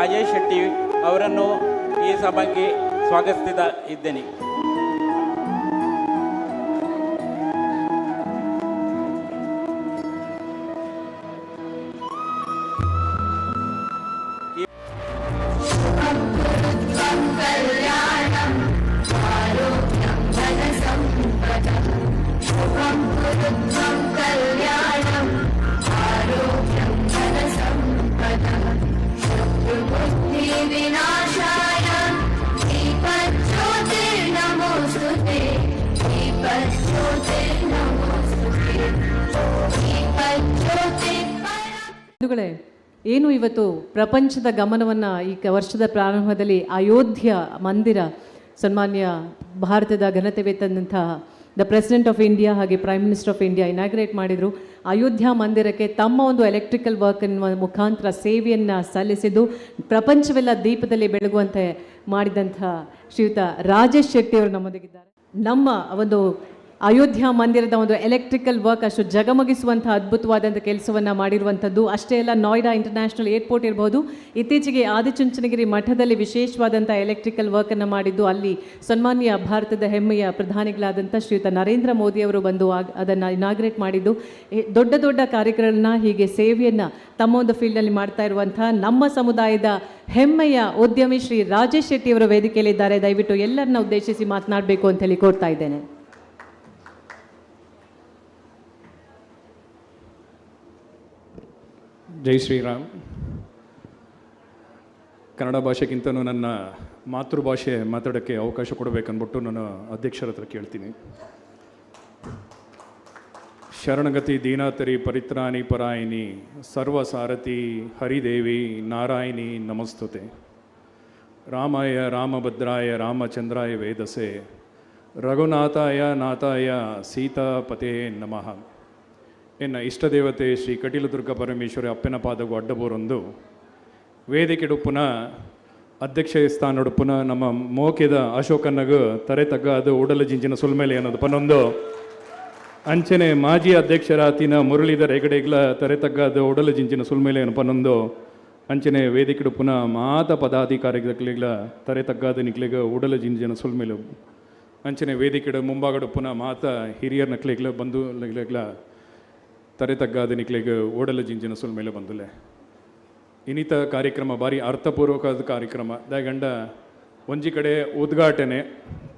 ರಾಜೇಶ್ ಶೆಟ್ಟಿ ಅವರನ್ನು ಈ ಸಭೆಗೆ ಸ್ವಾಗತಿಸ್ತಾ ಇದ್ದೇನೆ. ಏನು ಇವತ್ತು ಪ್ರಪಂಚದ ಗಮನವನ್ನು ಈ ವರ್ಷದ ಪ್ರಾರಂಭದಲ್ಲಿ ಅಯೋಧ್ಯ ಮಂದಿರ ಸನ್ಮಾನ್ಯ ಭಾರತದ ಘನತೆಗೆ ತಂದಂತಹ ದ ಪ್ರೆಸಿಡೆಂಟ್ ಆಫ್ ಇಂಡಿಯಾ ಹಾಗೆ prime minister of India inaugurate ಮಾಡಿದರು. ಅಯೋಧ್ಯ ಮಂದಿರಕ್ಕೆ ತಮ್ಮ ಒಂದು ಎಲೆಕ್ಟ್ರಿಕಲ್ ವರ್ಕ್ ಮುಖಾಂತರ ಸೇವೆಯನ್ನು ಸಲ್ಲಿಸಿದ್ದು ಪ್ರಪಂಚವೆಲ್ಲ ದೀಪದಲ್ಲಿ ಬೆಳಗುವಂತೆ ಮಾಡಿದಂಥ ಶ್ರೀಯುತ ರಾಜೇಶ್ ಶೆಟ್ಟಿ ಅವರು ನಮ್ಮೊಂದಿಗಿದ್ದಾರೆ. ನಮ್ಮ ಒಂದು ಅಯೋಧ್ಯ ಮಂದಿರದ ಒಂದು ಎಲೆಕ್ಟ್ರಿಕಲ್ ವರ್ಕ್ ಅಷ್ಟು ಜಗಮಗಿಸುವಂಥ ಅದ್ಭುತವಾದಂಥ ಕೆಲಸವನ್ನು ಮಾಡಿರುವಂಥದ್ದು ಅಷ್ಟೇ ಅಲ್ಲ, ನೋಯ್ಡಾ ಇಂಟರ್ನ್ಯಾಷನಲ್ ಏರ್ಪೋರ್ಟ್ ಇರ್ಬೋದು, ಇತ್ತೀಚೆಗೆ ಆದಿಚುಂಚನಗಿರಿ ಮಠದಲ್ಲಿ ವಿಶೇಷವಾದಂಥ ಎಲೆಕ್ಟ್ರಿಕಲ್ ವರ್ಕನ್ನು ಮಾಡಿದ್ದು ಅಲ್ಲಿ ಸನ್ಮಾನ್ಯ ಭಾರತದ ಹೆಮ್ಮೆಯ ಪ್ರಧಾನಿಗಳಾದಂಥ ಶ್ರೀಯುತ ನರೇಂದ್ರ ಮೋದಿ ಅವರು ಬಂದು ಅದನ್ನು ಇನಾಗ್ರೇಟ್ ಮಾಡಿದ್ದು. ದೊಡ್ಡ ದೊಡ್ಡ ಕಾರ್ಯಕ್ರಮಗಳನ್ನ ಹೀಗೆ ಸೇವೆಯನ್ನು ತಮ್ಮ ಒಂದು ಫೀಲ್ಡ್ನಲ್ಲಿ ಮಾಡ್ತಾ ಇರುವಂಥ ನಮ್ಮ ಸಮುದಾಯದ ಹೆಮ್ಮೆಯ ಉದ್ಯಮಿ ಶ್ರೀ ರಾಜೇಶ್ ಶೆಟ್ಟಿ ಅವರು ವೇದಿಕೆಯಲ್ಲಿದ್ದಾರೆ. ದಯವಿಟ್ಟು ಎಲ್ಲರನ್ನ ಉದ್ದೇಶಿಸಿ ಮಾತನಾಡಬೇಕು ಅಂತ ಹೇಳಿ ಕೋರ್ತಾ ಇದ್ದೇನೆ. ಜೈ ಶ್ರೀರಾಮ್. ಕನ್ನಡ ಭಾಷೆಗಿಂತನೂ ನನ್ನ ಮಾತೃಭಾಷೆ ಮಾತಾಡೋಕ್ಕೆ ಅವಕಾಶ ಕೊಡಬೇಕಂದ್ಬಿಟ್ಟು ನಾನು ಅಧ್ಯಕ್ಷರ ಹತ್ರ ಕೇಳ್ತೀನಿ. ಶರಣಗತಿ ದೀನಾತರಿ ಪರಿತ್ರಾಣಿ ಪರಾಯಿನಿ ಸರ್ವಸಾರಥಿ ಹರಿದೇವಿ ನಾರಾಯಣಿ ನಮಸ್ತುತೆ. ರಾಮಾಯ ರಾಮಭದ್ರಾಯ ರಾಮಚಂದ್ರಾಯ ವೇದಸೆ ರಘುನಾಥಾಯ ನಾಥಾಯ ಸೀತಾಪತೆ ನಮಃ. ಎನ್ನ ಇಷ್ಟದೇವತೆ ಶ್ರೀ ಕಟೀಲದುರ್ಗ ಪರಮೇಶ್ವರಿ ಅಪ್ಪನ ಪಾದಗೂ ಅಡ್ಡಬೋರೊಂದು ವೇದಿಕೆಡು ಪುನಃ ಅಧ್ಯಕ್ಷ ಸ್ಥಾನಡು ಪುನಃ ನಮ್ಮ ಮೋಕೆದ ಅಶೋಕನ್ನಗ ತರೆ ತಗ್ಗ ಅದು ಉಡಲ ಜಿಂಜಿನ ಸುಲ್ಮೇಲೆ ಅನ್ನೋದು ಪನ್ನೊಂದು ಅಂಚನೆ ಮಾಜಿ ಅಧ್ಯಕ್ಷರಾತಿನ ಮುರಳೀಧರ್ ಹೆಗಡೆಗ್ಲ ತರೆ ತಗ್ಗ ಅದು ಉಡಲ ಜಿಂಜಿನ ಸುಲ್ಮೇಲೆ ಅನ್ನೋ ಪನ್ನೊಂದು ಅಂಚನೆ ವೇದಿಕೆಡು ಪುನಃ ಮಾತ ಪದಾಧಿಕಾರಿಗಳ ತರೆ ತಗ್ಗಾದ ನಿಕ್ಲಿಗ ಉಡಲ ಜಿಂಜಿನ ಸುಲ್ಮೇಲೆ ಅಂಚನೆ ವೇದಿಕೆಡು ಮುಂಭಾಗಡು ಪುನಃ ಮಾತ ಹಿರಿಯರ್ ನಕ್ಲಿಗ್ಲ ಬಂಧು ತರೆ ತಗ್ಗಾದ ನಿಕ್ಲಿಗೆ ಓಡಲ ಜಿಂಜಿನ ಸುಲ್ ಮೇಲೆ ಬಂದಲೆ. ಇನ್ನಿತ ಕಾರ್ಯಕ್ರಮ ಭಾರಿ ಅರ್ಥಪೂರ್ವಕವಾದ ಕಾರ್ಯಕ್ರಮ ದಾಗಂಡ ಒಂಜಿ ಕಡೆ ಉದ್ಘಾಟನೆ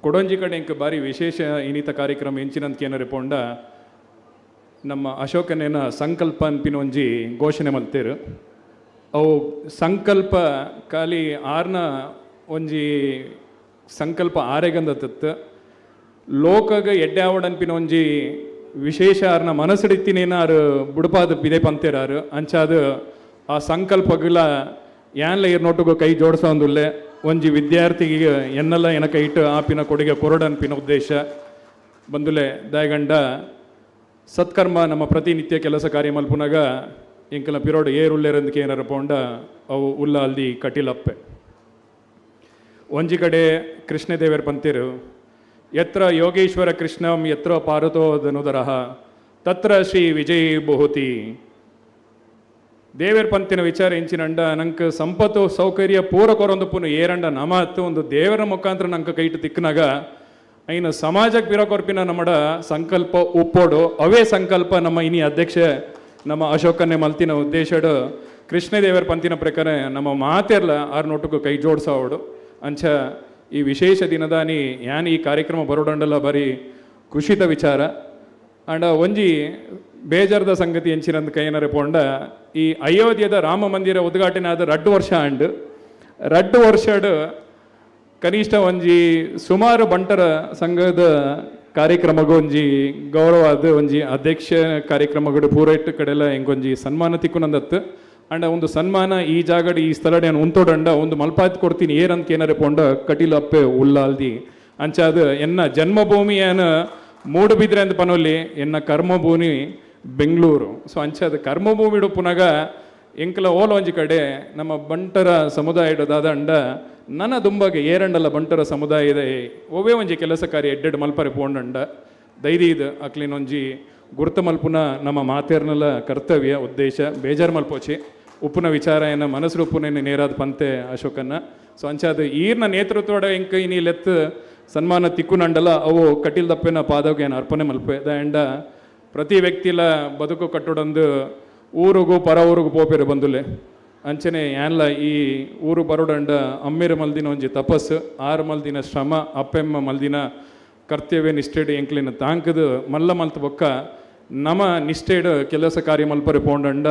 ಕೊಡೊಂಜಿ ಕಡೆ ಇಂಕ ಭಾರಿ ವಿಶೇಷ ಇನ್ನಿತ ಕಾರ್ಯಕ್ರಮ ಎಂಚಿನಂತ ಏನಾರ ಪೋಂಡ ನಮ್ಮ ಅಶೋಕನೇನ ಸಂಕಲ್ಪ ಅನ್ಪಿನ ಒಂಜಿ ಘೋಷಣೆ ಮಲ್ತೇರು. ಅವು ಸಂಕಲ್ಪ ಖಾಲಿ ಆರ್ನ ಒಂಜಿ ಸಂಕಲ್ಪ ಆರೆಗಂದತ್ತ ಲೋಕಗ ಎಡ್ಡೆ ಆವಡ್ ಅನ್ಪಿನ ಒಂಜಿ ವಿಶೇಷ ಆರ್ನ ಮನಸ್ಸಿಡಿತ್ತಿನೇನಾರು ಬುಡಪಾದ ಪಿದೆ ಪಂತೇರಾರು ಅಂಚಾದು ಆ ಸಂಕಲ್ಪಗಳ ಯಾನ್ಲ ಇರ್ನೊಟ್ಟಿಗೂ ಕೈ ಜೋಡಿಸೋಂದುಲ್ಲೆ ಒಂಜಿ ವಿದ್ಯಾರ್ಥಿಗೆ ಎನ್ನೆಲ್ಲ ಎನಕ ಇಟ್ಟು ಆಪಿನ ಕೊಡುಗೆ ಕೊರಡನ್ಪಿನ ಉದ್ದೇಶ ಬಂದುಲೆ ದಾಯಗಂಡ ಸತ್ಕರ್ಮ ನಮ್ಮ ಪ್ರತಿನಿತ್ಯ ಕೆಲಸ ಕಾರ್ಯ ಮಲ್ಪುನಾಗ ಇಂಕಲ ಪಿರೋಡ್ ಏರುಲ್ಲೇರಂದಕ್ಕೆ ಏನಾರ ಪೋಂಡ ಅವು ಉಲ್ಲ ಅಲ್ದಿ ಕಟಿಲಪ್ಪೆ. ಒಂಜಿ ಕಡೆ ಕೃಷ್ಣದೇವರ ಪಂತೇರು ಯತ್ರ ಯೋಗೇಶ್ವರ ಕೃಷ್ಣಂ ಯತ್ರ ಪಾರತೋ ಧನುಧರಃ ತತ್ರ ಶ್ರೀ ವಿಜಯ್ ಬಹುತಿ. ದೇವರ ಪಂತಿನ ವಿಚಾರ ಎಂಚಿನಂಡ ನಂಗೆ ಸಂಪತ್ತು ಸೌಕರ್ಯ ಪೂರ ಕೊರೊಂದು ಪುನಃ ಏರಂಡ ನಮತ್ತು ಒಂದು ದೇವರ ಮುಖಾಂತರ ನಂಗೆ ಕೈಟು ತಿಕ್ಕನಾಗ ಐನ ಸಮಾಜಕ್ಕೆ ಬಿರೋ ಕೊರ್ಪಿನ ನಮ್ಮಡ ಸಂಕಲ್ಪ ಉಪ್ಪೋಡು ಅವೇ ಸಂಕಲ್ಪ ನಮ್ಮ ಇನಿ ಅಧ್ಯಕ್ಷ ನಮ್ಮ ಅಶೋಕನ್ನೇ ಮಲ್ತಿನ ಉದ್ದೇಶಡು ಕೃಷ್ಣದೇವರ ಪಂತಿನ ಪ್ರಕಾರ ನಮ್ಮ ಮಾತೆರ್ಲ ಆರು ನೋಟಕ್ಕೂ ಕೈ ಜೋಡಿಸೋಡು ಅಂಚ ಈ ವಿಶೇಷ ದಿನದಾನಿ ಯಾನ್ ಈ ಕಾರ್ಯಕ್ರಮ ಬರೋಡಂಡಲ್ಲ ಬಾರಿ ಖುಷಿತ ವಿಚಾರ ಅಂಡ ಒಂಜಿ ಬೇಜಾರದ ಸಂಗತಿ ಎಂಚಿನಂದ ಕೈನಾರೆ ಪೋಂಡ ಈ ಅಯೋಧ್ಯದ ರಾಮ ಮಂದಿರ ಉದ್ಘಾಟನೆ ಆದ 2 ವರ್ಷ ಅಂಡ್ 2 ವರ್ಷಡ್ ಕನಿಷ್ಠ ಒಂಜಿ ಸುಮಾರು ಬಂಟರ ಸಂಘದ ಕಾರ್ಯಕ್ರಮಗೂ ಒಂಜಿ ಗೌರವ ಅದು ಒಂಜಿ ಅಧ್ಯಕ್ಷ ಕಾರ್ಯಕ್ರಮಗಳು ಪೂರೈಟ್ಟು ಕಡೆಲ್ಲ ಹೆಂಗೊಂಜಿ ಸನ್ಮಾನ ತಿಕ್ಕುನಂದತ್ತು ಅಂಡ ಒಂದು ಸನ್ಮಾನ ಈ ಜಾಗಡ್ ಈ ಸ್ಥಳಡೆ ಉಂತೋಡಂಡ ಒಂದು ಮಲ್ಪಾತ್ ಕೊಡ್ತೀನಿ ಏನಂತ ಏನಾರೆ ಪೋಂಡ ಕಟೀಲಪ್ಪೆ ಉಳ್ಳಾಲ್ದಿ ಅಂಚಾದ ಎನ್ನ ಜನ್ಮಭೂಮಿ ಏನ ಮೂಡುಬಿದ್ರೆ ಅಂತ ಪನೋಲಿ ಎನ್ನ ಕರ್ಮಭೂಮಿ ಬೆಂಗಳೂರು. ಸೊ ಅಂಚಾದ ಕರ್ಮಭೂಮಿಡು ಪುನಗ ಎಂಕಲ ಓಲ ಒಂಜಿ ಕಡೆ ನಮ್ಮ ಬಂಟರ ಸಮುದಾಯದಾದ ಅಂಡ ನನ್ನ ದುಂಬಗೆ ಏರಂಡಲ್ಲ ಬಂಟರ ಸಮುದಾಯದ ಒವೇ ಒಂಜಿ ಕೆಲಸ ಕಾರ್ಯ ಎಡ್ಡೆಡ್ ಮಲ್ಪರೆ ಪೋಂಡಂಡ ಧೈರ್ಯ ಅಕ್ಲಿನೊಂಜಿ ಗುರುತ ಮಲ್ಪುನ ನಮ್ಮ ಮಾತೇರ್ನಲ್ಲ ಕರ್ತವ್ಯ ಉದ್ದೇಶ ಬೇಜಾರು ಮಲ್ಪೋಚಿ ಉಪ್ಪುನ ವಿಚಾರ ಏನ ಮನಸ್ಸು ಉಪ್ಪುನ ನೇರಾದ ಪಂತೆ ಅಶೋಕನ್ನ ಸೊ ಅಂಚಾದ ಈರ್ನ ನೇತೃತ್ವದ ಎಂಕ ಇನಿ ಲೆತ್ ಸನ್ಮಾನ ತಿಕ್ಕುನಂಡಲ ಅವು ಕಟೀಲ್ ದಪ್ಪೆನ ಪಾದಕ್ಕೆ ಏನು ಅರ್ಪಣೆ ಮಲ್ಪೆ ದಂಡ ಪ್ರತಿ ವ್ಯಕ್ತಿಲ ಬದುಕು ಕಟ್ಟುಡೊಂದು ಊರಿಗೂ ಪರ ಊರಿಗೂ ಪೋಪೇರು ಬಂದುಲೆ ಅಂಚನೆ ಏನ್ಲ ಈ ಊರು ಬರೋಡಂಡ ಅಮ್ಮೇರು ಮಲ್ದಿನ ಒಂಜಿ ತಪಸ್ಸು 6 ಮಲ್ದಿನ ಶ್ರಮ ಅಪ್ಪೆಮ್ಮ ಮಲ್ದಿನ ಕರ್ತವ್ಯ ನಿಷ್ಠೆಡ್ ಎಂಕ್ಲಿನ ತಾಂಕದು ಮಲ್ಲ ಮಲ್ತ ಬೊಕ್ಕ ನಮ ನಿಷ್ಠೆಡ್ ಕೆಲಸ ಕಾರ್ಯ ಮಲ್ಪರೆ ಪೋಂಡಂಡ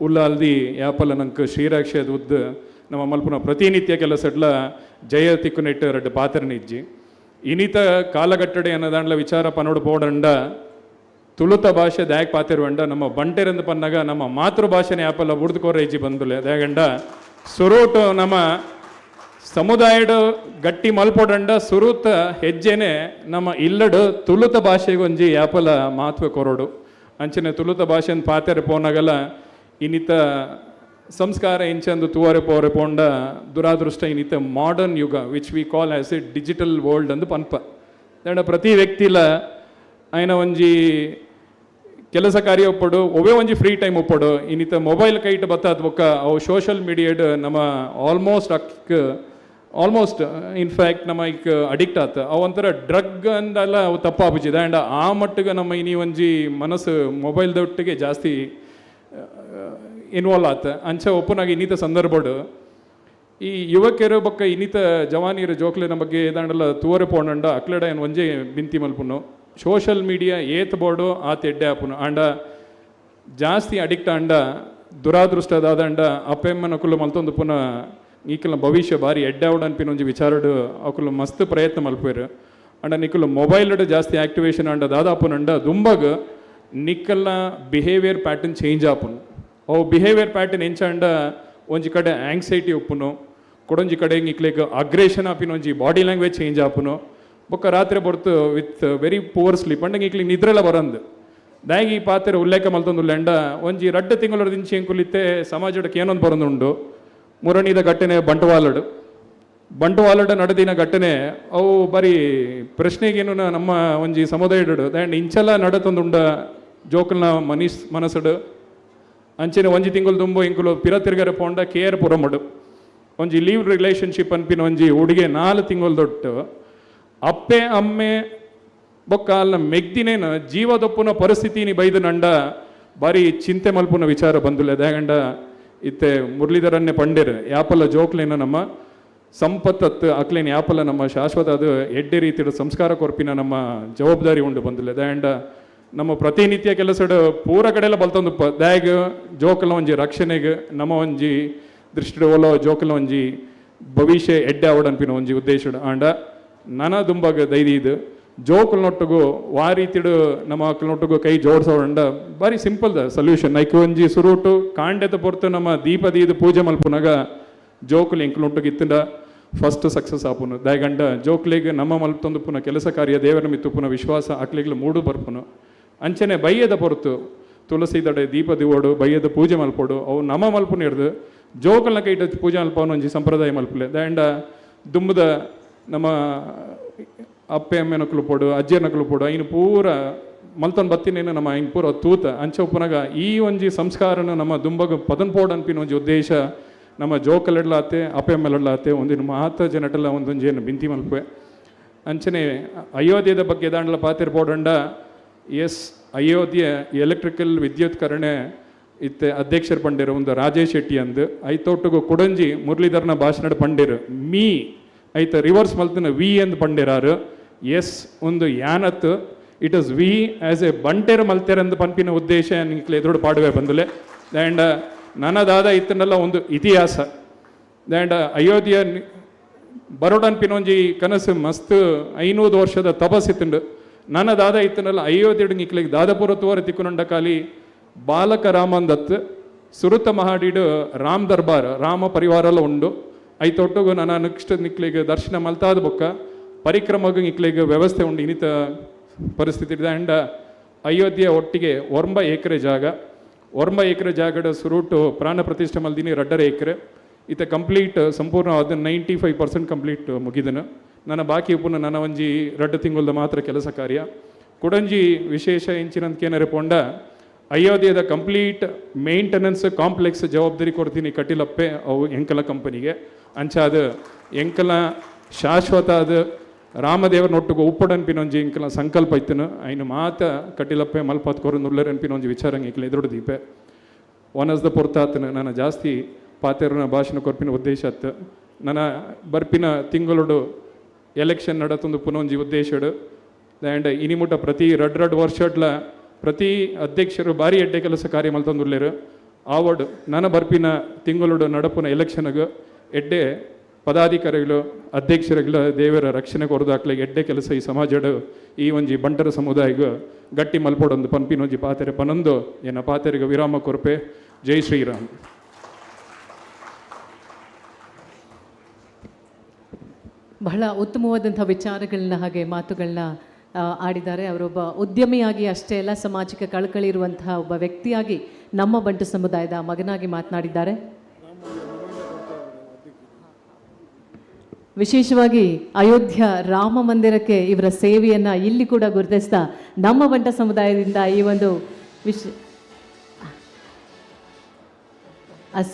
ಉಲ್ಲಾಲ್ದಿ ಯಾಪಲ ನಂಗೆ ಶ್ರೀರಾಕ್ಷದ ಉದ್ದು ನಮ್ಮ ಮಲ್ಪುನ ಪ್ರತಿನಿತ್ಯ ಕೆಲಸಡ್ಲ ಜಯ ತಿಕ್ಕುನೆಟ್ಟು 2 ಪಾತ್ರನಿಜ್ಜಿ ಇನಿತ ಕಾಲಘಟ್ಟಡೆ ಅನ್ನದಾಂಡ್ಲ ವಿಚಾರ ಪನೋಡು ಪೋಡಂಡ ತುಳುತ ಭಾಷೆ ದ್ಯಾಕ್ ಪಾತಿರುವಂಡ ನಮ್ಮ ಬಂಟೆರಂದು ಪನ್ನಗ ನಮ್ಮ ಮಾತೃಭಾಷೆನ ಯಾಪಲ್ಲ ಉಡ್ದುಕೋರ ಇಜ್ಜಿ ಬಂದುಲೆ ದ್ಯಾಗಂಡ ಸುರೂಟು ನಮ್ಮ ಸಮುದಾಯದ ಗಟ್ಟಿ ಮಲ್ಪೊಡಂಡ ಸುರೂತ ಹೆಜ್ಜೆನೆ ನಮ್ಮ ಇಲ್ಲಡು ತುಳುತ ಭಾಷೆಗೊಂಜಿ ಯಾಪಲ ಮಹತ್ವ ಕೊರಡು ಅಂಚನೆ ತುಳುತ ಭಾಷೆನ ಪಾತೆರೆ ಪೋನಾಗಲ ಇನ್ನಿತ ಸಂಸ್ಕಾರ ಇಂಚಂದು ತೂವರೆ ಪೋರೆ ಪೋಂಡ ದುರಾದೃಷ್ಟ ಇನ್ನಿತ ಮಾಡರ್ನ್ ಯುಗ which we call as A digital world ಅಂದು ಪನ್ಪ ದಂಡ ಪ್ರತಿ ವ್ಯಕ್ತಿಲ ಆಯ್ನ ಒಂಜಿ ಕೆಲಸ ಕಾರ್ಯ ಒಪ್ಪಡು ಒವೇ ಒಂಜಿ ಫ್ರೀ ಟೈಮ್ ಒಪ್ಪಡು ಇನ್ನಿತ ಮೊಬೈಲ್ ಕೈಟ್ ಬತ್ತಾದ ಬೊಕ್ಕ ಅವು ಸೋಷಲ್ ಮೀಡಿಯಾಡ್ ನಮ್ಮ ಆಲ್ಮೋಸ್ಟ್ ಇನ್ಫ್ಯಾಕ್ಟ್ ನಮ್ಮ ಈಗ ಅಡಿಕ್ಟ್ ಆತ ಅವು ಒಂಥರ ಡ್ರಗ್ ಅಂದೆಲ್ಲ ಅವು ತಪ್ಪಾಪುಜಿದ ಆ್ಯಂಡ್ ಆ ಮಟ್ಟಿಗೆ ನಮ್ಮ ಇನಿ ಒಂಜಿ ಮನಸ್ಸು ಮೊಬೈಲ್ದೊಟ್ಟಿಗೆ ಜಾಸ್ತಿ ಇನ್ವಾಲ್ವ್ ಆತ ಅಂಚ ಒಪ್ಪನಾಗ ಇನ್ನಿತ ಸಂದರ್ಭಡು ಈ ಯುವಕರು ಬೊಕ್ಕ ಇನ್ನಿತ ಜವಾನಿಯರು ಜೋಕ್ಲಿನ ಬಗ್ಗೆ ಇದಾಂಡಲ್ಲ ತೂವರೆ ಪೋಂಡ ಅಕ್ಲಡ ಏನು ಒಂಜೆ ಬಿಂತಿ ಮಲ್ಪುನು ಸೋಷಲ್ ಮೀಡಿಯಾ ಏತ್ ಬೋರ್ಡು ಆ ತೆಡ್ಡೆ ಆಪುನು ಅಂಡ ಜಾಸ್ತಿ ಅಡಿಕ್ಟ್ ಅಂಡ ದುರಾದೃಷ್ಟದಾದಂಡ ಅಪ್ಪೆಮ್ಮನ ಕುಲು ಮಲ್ತೊಂದು ಪುನಃ ಈಕಲ ಭವಿಷ್ಯ ಬಾರಿ ಎಡ್ಡೆ ಔಡ್ ಅನ್ಪಿನ ಒಂಜಿ ವಿಚಾರಡು ಅಕುಲು ಮಸ್ತ್ ಪ್ರಯತ್ನ ಮಲ್ಪೇರು ಅಂಡ ನಿಕ್ಕಲು ಮೊಬೈಲ್ಡ್ ಜಾಸ್ತಿ ಆಕ್ಟಿವೇಶನ್ ಅಂಡ ದಾದಾಪುನಂಡ ದುಂಬಗ್ ನಿಕ್ಕಲ್ನ ಬಿಹೇವಿಯರ್ ಪ್ಯಾಟರ್ನ್ ಚೇಂಜ್ ಆಪುನು ಅವು ಬಿಹೇವಿಯರ್ ಪ್ಯಾಟರ್ನ್ ಎಂಚಂಡ ಒಂಜಿ ಕಡೆ ಆಂಗ್ಸೈಟಿ ಉಪ್ಪುನು ಕೊಡೊಂಜಿ ಕಡೆ ಇಕ್ಲೇಗ್ ಅಗ್ರೇಷನ್ ಆಪಿನ ಒಂಜಿ ಬಾಡಿ ಲ್ಯಾಂಗ್ವೇಜ್ ಚೇಂಜ್ ಆಪುನು ಬೊಕ್ಕ ರಾತ್ರಿ ಬರ್ತು ವಿತ್ ವೆರಿ ಪೂವರ್ ಸ್ಲೀಪ್ ಅಂಡಂಗೆ ಇಕ್ಲಿಗೆ ನಿದ್ರೆಲ್ಲ ಬರಂದು ದಾಗಿ ಈ ಪಾತ್ರೆ ಉಲ್ಲೇಖ ಮಲ್ತೊಂದು ಲೆಂಡ ಒಂಜಿ 2 ತಿಂಗಳ ದಿಂಚಿ ಎಂಕುಲಿತ್ತೆ ಸಮಾಜಕ್ಕೆ ಏನೊಂದು ಬರಂದುಂಡು ಮುರಣಿದ ಘಟನೆ ಬಂಟವಾಲಡ್ ನಡೆದಿನ ಘಟನೆ ಅವು ಬರೀ ಪ್ರಶ್ನೆಗೇನು ನಮ್ಮ ಒಂಜಿ ಸಮುದಾಯಡು ದಾಂಡ್ ಇಂಚೆಲ್ಲ ನಡತೊಂದುಂಡ ಜೋಕಲ್ನ ಮನಸ್ಸಡು ಅಂಚೆನೆ ಒಂಜಿ ತಿಂಗಳು ತುಂಬು ಇಂಕುಲು ಪಿರ ತಿರ್ಗರೆ ಪೋಂಡ ಕೇರ್ ಪುರಮಡು ಒಂಜಿ ಲೀವ್ ರಿಲೇಷನ್ಶಿಪ್ ಅನ್ಪಿನ ಒಂಜಿ ಹುಡುಗೆ 4 ತಿಂಗಳು ದೊಟ್ಟು ಅಪ್ಪೆ ಅಮ್ಮೆ ಬೊಕ್ಕ ಅಲ್ಲ ಮೆಗ್ದಿನೇನು ಜೀವದೊಪ್ಪುನ ಪರಿಸ್ಥಿತಿನಿ ಬೈದು ನಂಡ ಬಾರಿ ಚಿಂತೆ ಮಲ್ಪುನ ವಿಚಾರ ಬಂದುಲೆ ದಾಗಂಡ ಇತ್ತೆ ಮುರಳೀಧರನ್ನೇ ಪಂಡೇರು ಯಾಪಲ್ಲ ಜೋಕ್ಲೇನ ನಮ್ಮ ಸಂಪತ್ತತ್ತು ಅಕ್ಲೇನು ಯಾಪಲ್ಲ ನಮ್ಮ ಶಾಶ್ವತ ಅದು ಎಡ್ಡೆ ರೀತಿಯ ಸಂಸ್ಕಾರ ಕೊರ್ಪಿನ ನಮ್ಮ ಜವಾಬ್ದಾರಿ ಉಂಡು ಬಂದುಲೆ ದಾಗಂಡ ನಮ್ಮ ಪ್ರತಿನಿತ್ಯ ಕೆಲಸಡು ಪೂರ ಕಡೆಲ್ಲ ಬಲ್ತೊಂದುಪ್ಪ ದ್ಯಾಗ್ ಜೋಕಲ ಒಂಜಿ ರಕ್ಷಣೆಗೆ ನಮ್ಮ ಒಂಜಿ ದೃಷ್ಟಿ ಒಲೋ ಜೋಕಲ ಒಂಜಿ ಭವಿಷ್ಯ ಎಡ್ಡೆ ಅವಡ್ ಅನ್ಪಿನ ಒಂಜಿ ಉದ್ದೇಶ ಆಂಡ ನನ ದುಂಬಗ ದೈದಿದು ಜೋಕಲ್ನೊಟ್ಟಿಗೂ ವಾ ರೀತಿಡು ನಮ್ಮ ಮಕ್ಕಳನೊಟ್ಟಿಗೂ ಕೈ ಜೋಡಿಸೋಂಡ ಬಾರಿ ಸಿಂಪಲ್ ದ ಸೊಲ್ಯೂಷನ್ ನೈಕ್ ಒಂಜಿ ಸುರುಟು ಕಾಂಡೆತ ಪೊರ್ತು ನಮ್ಮ ದೀಪದೀದು ಪೂಜೆ ಮಲ್ಪುನಾಗ ಜೋಕುಲು ಎಂಕ್ಲೊಟ್ಟಿಗೆ ಇತ್ತಂಡ ಫಸ್ಟ್ ಸಕ್ಸಸ್ ಆಪುನು ದಾಯಗಂಡ ಜೋಕ್ಲಿಗೆ ನಮ್ಮ ಮಲ್ಪೊಂದು ಪುನಃ ಕೆಲಸ ಕಾರ್ಯ ದೇವರ ಮಿತ್ತು ಪುನಃ ವಿಶ್ವಾಸ ಅಕ್ಲಿಗ್ಲು ಮೂಡು ಬರ್ಪುನು ಅಂಚನೆ ಬಯ್ಯದ ಪೊರ್ತು ತುಳಸಿ ದಡೆ ದೀಪ ದಿವೋಡು ಬಯ್ಯದ ಪೂಜೆ ಮಲ್ಪೋಡು ಅವು ನಮ್ಮ ಮಲ್ಪುನ ಹಿಡ್ದು ಜೋಕಲ್ನ ಕೈಟ ಪೂಜೆ ಮಲ್ಪವನು ಒಂಜಿ ಸಂಪ್ರದಾಯ ಮಲ್ಪಲೆ ದಾಯಂಡ ದುಂಬದ ನಮ್ಮ ಅಪ್ಪೆ ಅಮ್ಮೆನ ಕುಲುಪೋಡು ಅಜ್ಜಿಯನ್ನ ಕುಲುಪೋಡು ಐನು ಪೂರ ಮಲ್ತೊಂದು ಬತ್ತಿನೇನು ನಮ್ಮ ಐನು ಪೂರ ತೂತ ಅಂಚೆ ಉಪ್ಪನಾಗ ಈ ಒಂಜಿ ಸಂಸ್ಕಾರನ ನಮ್ಮ ದುಂಬಗ ಪದನ್ಪೋಡು ಅನ್ಪಿನ ಒಂಜಿ ಉದ್ದೇಶ ನಮ್ಮ ಜೋಕಲ್ಲಾತೆ ಅಪ್ಪೆ ಅಮ್ಮೆಲಾತೆ ಒಂದಿನ ಮಾತ ಜನಟಲ್ಲ ಒಂದೊಂಜೇನು ಬಿಂತಿ ಮಲ್ಪೆ ಅಂಚನೆ ಅಯೋಧ್ಯದ ಬಗ್ಗೆ ದಾಂಡ್ಲ ಪಾತಿರ್ ಪೋಡಂಡ ಎಸ್ ಅಯೋಧ್ಯೆ ಎಲೆಕ್ಟ್ರಿಕಲ್ ವಿದ್ಯುತ್ ಕರಣೆ ಇತ್ತೆ ಅಧ್ಯಕ್ಷರು ಪಂಡೇರು ಒಂದು ರಾಜೇಶ್ ಶೆಟ್ಟಿ ಅಂದು ಐತೊಟ್ಟಿಗೂ ಕುಡಂಜಿ ಮುರಳೀಧರನ ಭಾಷಣ ಪಂಡೇರು ಮೀ ಐತ ರಿವರ್ಸ್ ಮಲ್ತನ ವಿ ಎಂದು ಪಂಡೇರಾರು ಎಸ್ ಒಂದು ಯಾನತ್ it is we as a ಬಂಟೇರ ಮಲ್ತೇರ್ ಅಂದು ಪನ್ಪಿನ ಉದ್ದೇಶ ನಿಕ್ಲೆ ಎದುರು ಪಾಡುವೆ ಬಂದಲೆ ದ್ಯಾಂಡ ನನ್ನದಾದ ಇತ್ತನೆಲ್ಲ ಒಂದು ಇತಿಹಾಸ ದ್ಯಾಂಡ ಅಯೋಧ್ಯೆ ಬರೋಡನ್ಪಿನ ಒಂಜಿ ಕನಸು ಮಸ್ತ್ 500 ವರ್ಷದ ತಪಸ್ಸಿತ್ತುಂಡು ನನ್ನದಾದ ಇತ್ತನೆಲ್ಲ ಅಯೋಧ್ಯೆ ನಿಕ್ಲಿಗೆ ದಾದಪುರ ತೋರ ತಿಕ್ಕುನುಂಡ ಕಾಲಿ ಬಾಲಕ ರಾಮಂದತ್ ಸುರುತ ಮಹಾಡಿಡು ರಾಮ್ ದರ್ಬಾರ್ ರಾಮ ಪರಿವಾರ ಉಂಡು ಐತೊಟ್ಟಿಗೂ ನನ್ನ ನೆಕ್ಸ್ಟ್ ನಿಕ್ಲಿಗೆ ದರ್ಶನ ಮಲ್ತಾದ ಬೊಕ್ಕ ಪರಿಕ್ರಮಗೂ ನಿಕ್ಲಿಗೆ ವ್ಯವಸ್ಥೆ ಉಂಡು ಇನ್ನಿತ ಪರಿಸ್ಥಿತಿ ಇದೆ ಆ್ಯಂಡ್ ಅಯೋಧ್ಯೆ ಒಟ್ಟಿಗೆ 9 ಎಕರೆ ಜಾಗ 9 ಎಕರೆ ಜಾಗದ ಸುರುಟು ಪ್ರಾಣ ಪ್ರತಿಷ್ಠೆ ಮಲ್ದಿನಿ 2 ಎಕರೆ ಇತ ಕಂಪ್ಲೀಟ್ ಸಂಪೂರ್ಣವಾದ 95% ಕಂಪ್ಲೀಟ್ ಮುಗಿದನು ನನ್ನ ಬಾಕಿ ಉಪ್ಪುನ ನನ್ನ ಒಂಜಿ 2 ತಿಂಗಳದ ಮಾತ್ರ ಕೆಲಸ ಕಾರ್ಯ ಕುಡಂಜಿ ವಿಶೇಷ ಎಂಚಿನಂತ ಕೇನರೆ ಪೋಂಡ ಅಯೋಧ್ಯೆದ ಕಂಪ್ಲೀಟ್ ಮೇಂಟೆನೆನ್ಸ್ ಕಾಂಪ್ಲೆಕ್ಸ್ ಜವಾಬ್ದಾರಿ ಕೊಡ್ತೀನಿ ಕಟ್ಟಿಲಪ್ಪೆ ಅವು ಎಂಕಲ ಕಂಪನಿಗೆ ಅಂಚಾದ ಎಂಕಲ ಶಾಶ್ವತ ಅದು ರಾಮದೇವರನೊಟ್ಟಿಗೆ ಉಪ್ಪಡನ್ಪಿನೊಂಜಿ ಎಂಕಲ ಸಂಕಲ್ಪ ಇತ್ತನು ಐನು ಮಾತ ಕಟ್ಟಿಲಪ್ಪೆ ಮಲ್ಪತ್ ಕೊರನುಲ್ಲರನ್ಪಿನೊಂಜಿ ವಿಚಾರಂಗೆ ಎಂಕಲ ಎದುರು ದೀಪೆ ಒನಸ್ದ ಪೊರ್ತಾತನ ನನ್ನ ಜಾಸ್ತಿ ಪಾತೆರನ ಭಾಷಣ ಕೊರ್ಪಿನ ಉದ್ದೇಶ ಅತ್ತು ನನ್ನ ಬರ್ಪಿನ ತಿಂಗಳು ಎಲೆಕ್ಷನ್ ನಡತೊಂದು ಪುನೊಂಜಿ ಉದ್ದೇಶಡು ಆ್ಯಂಡ್ ಇನಿಮುಟ ಪ್ರತಿ ರಡ್ ವರ್ಷಡ್ಲ ಪ್ರತಿ ಅಧ್ಯಕ್ಷರು ಭಾರಿ ಎಡ್ಡೆ ಕೆಲಸ ಕಾರ್ಯ ಮಲ್ತೊಂದುಲ್ಲೇರು ಆವಡ್ ನನ್ನ ಬರ್ಪಿನ ತಿಂಗಳು ನಡಪುನ ಎಲೆಕ್ಷನ್ಗೆ ಎಡ್ಡೆ ಪದಾಧಿಕಾರಿಗಳು ಅಧ್ಯಕ್ಷರುಗಳು ದೇವರ ರಕ್ಷಣೆ ಕೊರದಾಕ್ಲಿಗೆ ಎಡ್ಡೆ ಕೆಲಸ ಈ ಸಮಾಜದ ಈ ಒಂಜಿ ಬಂಟರ ಸಮುದಾಯಗ ಗಟ್ಟಿ ಮಲ್ಪಡೊಂದು ಪಂಪಿನೊಂಜಿ ಪಾತೆರೆ ಪನೊಂದು ಏನ ಪಾತೆರೆಗೆ ವಿರಾಮ ಕೊರಪೆ. ಜೈ ಶ್ರೀರಾಮ್. ಬಹಳ ಉತ್ತಮವಾದಂಥ ವಿಚಾರಗಳನ್ನ ಹಾಗೆ ಮಾತುಗಳನ್ನ ಆಡಿದ್ದಾರೆ. ಅವರೊಬ್ಬ ಉದ್ಯಮಿಯಾಗಿ ಅಷ್ಟೇ ಅಲ್ಲ, ಸಾಮಾಜಿಕ ಕಳಕಳಿ ಇರುವಂತಹ ಒಬ್ಬ ವ್ಯಕ್ತಿಯಾಗಿ ನಮ್ಮ ಬಂಟು ಸಮುದಾಯದ ಮಗನಾಗಿ ಮಾತನಾಡಿದ್ದಾರೆ. ವಿಶೇಷವಾಗಿ ಅಯೋಧ್ಯ ರಾಮ ಮಂದಿರಕ್ಕೆ ಇವರ ಸೇವೆಯನ್ನು ಇಲ್ಲಿ ಕೂಡ ಗುರುತಿಸ್ತಾ ನಮ್ಮ ಬಂಟ ಸಮುದಾಯದಿಂದ ಈ ಒಂದು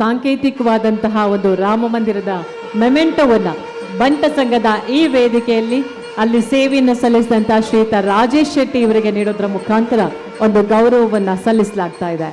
ಸಾಂಕೇತಿಕವಾದಂತಹ ಒಂದು ರಾಮ ಮಂದಿರದ ಮೆಮೆಂಟೋವನ್ನು ಬಂಟ ಸಂಘದ ಈ ವೇದಿಕೆಯಲ್ಲಿ ಅಲ್ಲಿ ಸೇವೆಯನ್ನು ಸಲ್ಲಿಸಿದಂಥ ಶ್ರೀಯುತ ರಾಜೇಶ್ ಶೆಟ್ಟಿ ಇವರಿಗೆ ನೀಡೋದ್ರ ಮುಖಾಂತರ ಒಂದು ಗೌರವವನ್ನು ಸಲ್ಲಿಸಲಾಗ್ತಾ ಇದೆ.